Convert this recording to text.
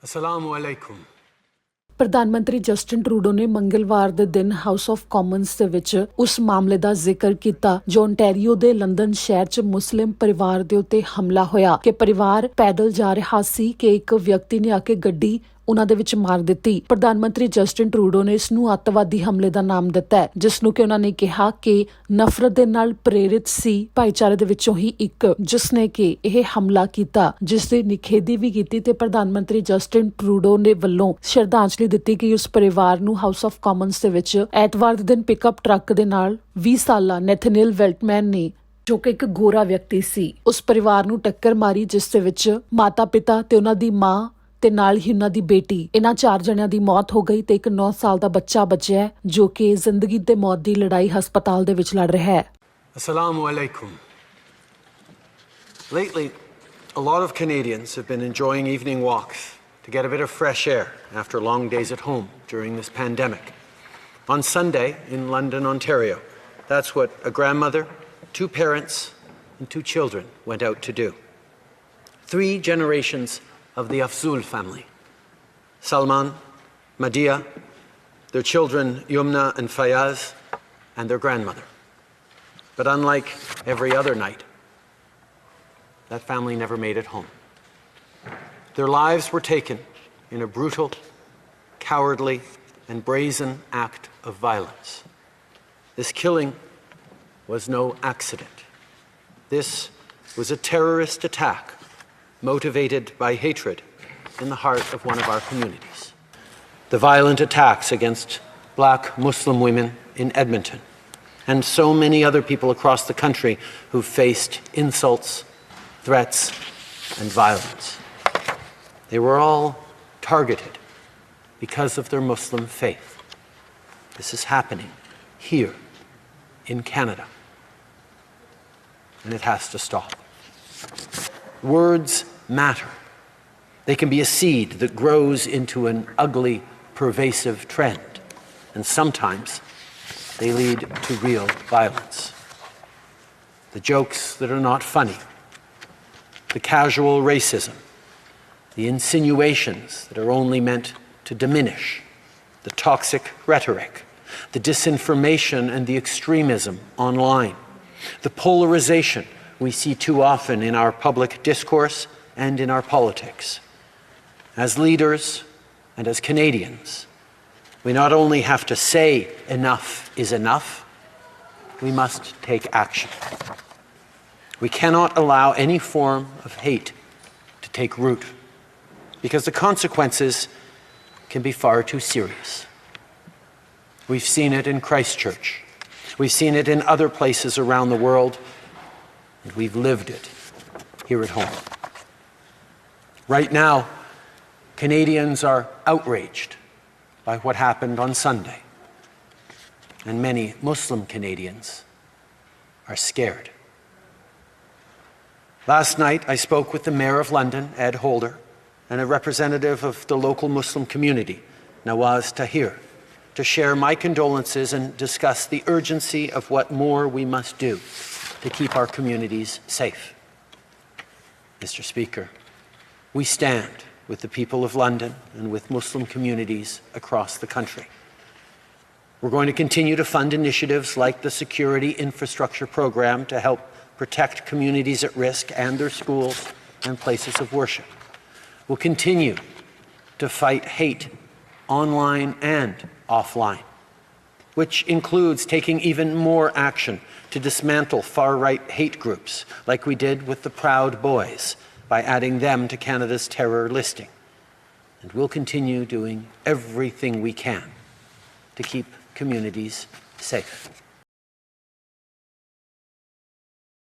Assalamu alaikum. ਪ੍ਰਧਾਨ ਮੰਤਰੀ Justin Trudeau ਨੇ ਮੰਗਲਵਾਰ ਦੇ ਦਿਨ ਹਾਊਸ ਆਫ ਕਾਮਨਸ ਦੇ ਵਿੱਚ ਉਸ ਮਾਮਲੇ ਦਾ ਜ਼ਿਕਰ ਕੀਤਾ ਜੋ ontario ਦੇ ਲੰਡਨ ਸ਼ਹਿਰ 'ਚ ਮੁਸਲਿਮ ਪਰਿਵਾਰ ਦੇ ਉੱਤੇ ਹਮਲਾ ਹੋਇਆ ਕਿ ਪਰਿਵਾਰ ਪੈਦਲ ਜਾ ਰਿਹਾ ਸੀ ਕਿ ਇੱਕ ਵਿਅਕਤੀ ਨੇ ਆ ਕੇ ਗੱਡੀ ਉਹਨਾਂ ਦੇ ਵਿੱਚ ਮਾਰ ਦਿੱਤੀ। ਪ੍ਰਧਾਨ ਮੰਤਰੀ ਜਸਟਿਨ ਟਰੂਡੋ ਨੇ ਇਸ ਨੂੰ ਅੱਤਵਾਦੀ ਹਮਲੇ ਦਾ ਨਾਮ ਦਿੱਤਾ ਹੈ, ਜਿਸ ਨੂੰ ਕਿ ਉਹਨਾਂ ਨੇ ਕਿਹਾ ਕਿ ਨਫ਼ਰਤ ਦੇ ਨਾਲ ਪ੍ਰੇਰਿਤ ਸੀ ਭਾਈਚਾਰੇ ਦੇ ਵਿੱਚੋਂ ਹੀ ਇੱਕ ਜਿਸ ਨੇ ਕਿ ਇਹ ਹਮਲਾ ਕੀਤਾ, ਜਿਸ ਦੀ ਨਿਖੇਧੀ ਵੀ ਕੀਤੀ ਤੇ ਪ੍ਰਧਾਨ ਮੰਤਰੀ ਜਸਟਿਨ ਟਰੂਡੋ ਨੇ ਵੱਲੋਂ ਸ਼ਰਧਾਂਜਲੀ ਦਿੱਤੀ ਕਿ ਉਸ ਪਰਿਵਾਰ ਨੂੰ ਹਾਊਸ ਆਫ ਕਾਮਨਸ ਦੇ ਵਿੱਚ ਐਤਵਾਰ ਦੇ ਦਿਨ ਪਿਕਅਪ ਟਰੱਕ ਦੇ ਨਾਲ 20 ਸਾਲਾ ਨੈਥਨੇਲ ਵੈਲਟਮੈਨ ਨੇ ਜੋ ਕਿ ਇੱਕ ਗੋਰਾ ਵਿਅਕਤੀ ਸੀ ਉਸ ਪਰਿਵਾਰ ਨੂੰ ਟੱਕਰ ਮਾਰੀ, ਜਿਸ ਦੇ ਵਿੱਚ ਮਾਤਾ ਪਿਤਾ ਤੇ ਉਹਨਾਂ ਦੀ ਮਾਂ ਤੇ ਨਾਲ ਹੀ ਉਹਨਾਂ ਦੀ ਬੇਟੀ ਇਹਨਾਂ 4 ਜਣਿਆਂ ਦੀ ਮੌਤ ਹੋ ਗਈ ਤੇ ਇੱਕ 9 ਸਾਲ ਦਾ ਬੱਚਾ ਬਚਿਆ ਜੋ ਕਿ ਜ਼ਿੰਦਗੀ ਤੇ ਮੌਤ ਦੀ ਲੜਾਈ ਹਸਪਤਾਲ ਦੇ ਵਿੱਚ ਲੜ ਰਿਹਾ ਹੈ। Assalamu alaikum. Lately, a lot of Canadians have been enjoying evening walks to get a bit of fresh air after long days at home during this pandemic. On Sunday in London, Ontario, that's what a grandmother, 2 parents, and 2 children went out to do. 3 generations of the Afzul family. Salman, Madia, their children Yumna and Fayaz, and their grandmother. But unlike every other night, that family never made it home. Their lives were taken in a brutal, cowardly, and brazen act of violence. This killing was no accident. This was a terrorist attack motivated by hatred in the heart of one of our communities. The violent attacks against black Muslim women in Edmonton and so many other people across the country who faced insults, threats, and violence. They were all targeted because of their Muslim faith. This is happening here in Canada, and it has to stop. Words matter. They can be a seed that grows into an ugly, pervasive trend, and sometimes they lead to real violence. The jokes that are not funny, the casual racism, the insinuations that are only meant to diminish, the toxic rhetoric, the disinformation and the extremism online, the polarization we see too often in our public discourse and in our politics. As leaders and as Canadians, we not only have to say enough is enough, we must take action. We cannot allow any form of hate to take root because the consequences can be far too serious. We've seen it in Christchurch. We've seen it in other places around the world. And we've lived it here at home. Right now, Canadians are outraged by what happened on Sunday. And many Muslim Canadians are scared. Last night, I spoke with the Mayor of London, Ed Holder, and a representative of the local Muslim community, Nawaz Tahir, to share my condolences and discuss the urgency of what more we must do to keep our communities safe. Mr. Speaker, we stand with the people of London and with Muslim communities across the country. We're going to continue to fund initiatives like the Security Infrastructure Program to help protect communities at risk and their schools and places of worship. We'll continue to fight hate online and offline, which includes taking even more action to dismantle far-right hate groups, like we did with the Proud Boys, by adding them to Canada's terror listing. And we'll continue doing everything we can to keep communities safe.